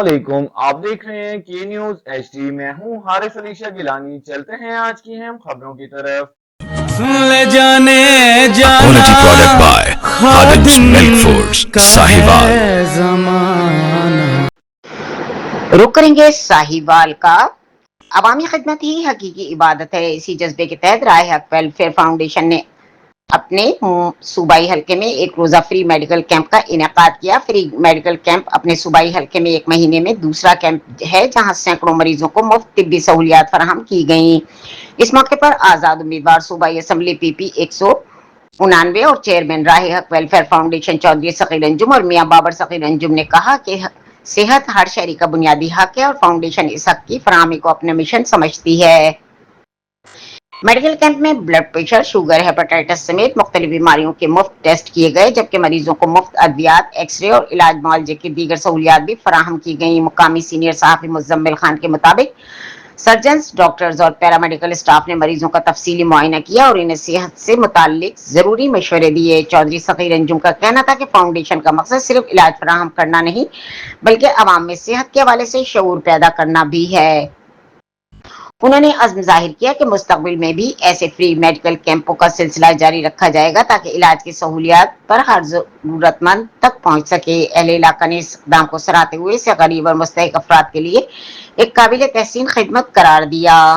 علیکم، آپ دیکھ رہے ہیں کی نیوز ایچ ڈی۔ میں ہوں حارث علی شاہ گیلانی۔ چلتے ہیں آج کی اہم خبروں کی طرف۔ لے جانے جانا Quality product by Khadim's Milk Foods, کا Sahiwal. ہے زمانہ۔ رک کریں گے ساہیوال کا۔ عوامی خدمت ہی حقیقی عبادت ہے، اسی جذبے کے تحت رائے حق ویلفیئر فاؤنڈیشن نے اپنے صوبائی حلقے میں ایک روزہ فری میڈیکل کیمپ کا انعقاد کیا۔ فری میڈیکل کیمپ اپنے صوبائی حلقے میں ایک مہینے میں دوسرا کیمپ ہے جہاں سینکڑوں مریضوں کو مفت طبی سہولیات فراہم کی گئیں۔ اس موقع پر آزاد امیدوار صوبائی اسمبلی پی پی 199 اور چیئرمین راہ حق ویلفیئر فاؤنڈیشن چودھری ثقیل انجم اور میاں بابر ثقیل انجم نے کہا کہ صحت ہر شہری کا بنیادی حق ہے اور فاؤنڈیشن اس حق کی فراہمی کو اپنا مشن سمجھتی ہے۔ میڈیکل کیمپ میں بلڈ پریشر، شوگر، ہیپاٹائٹس سمیت مختلف بیماریوں کے مفت ٹیسٹ کیے گئے، جبکہ مریضوں کو مفت ادویات، ایکس رے اور علاج معالجے کی دیگر سہولیات بھی فراہم کی گئیں۔ مقامی سینئر صحافی مزمل خان کے مطابق سرجنز، ڈاکٹرز اور پیرامیڈیکل اسٹاف نے مریضوں کا تفصیلی معائنہ کیا اور انہیں صحت سے متعلق ضروری مشورے دیے۔ چودھری ثقیل انجم کا کہنا تھا کہ فاؤنڈیشن کا مقصد صرف علاج فراہم کرنا نہیں بلکہ عوام میں صحت کے حوالے سے شعور پیدا کرنا بھی ہے۔ انہوں نے عزم ظاہر کیا کہ مستقبل میں بھی ایسے فری میڈیکل کیمپوں کا سلسلہ جاری رکھا جائے گا تاکہ علاج کی سہولیات پر ہر ضرورت مند تک پہنچ سکے۔ اہل علاقہ نے اس اقدام کو سراہتے ہوئے اسے غریب اور مستحق افراد کے لیے ایک قابل تحسین خدمت قرار دیا۔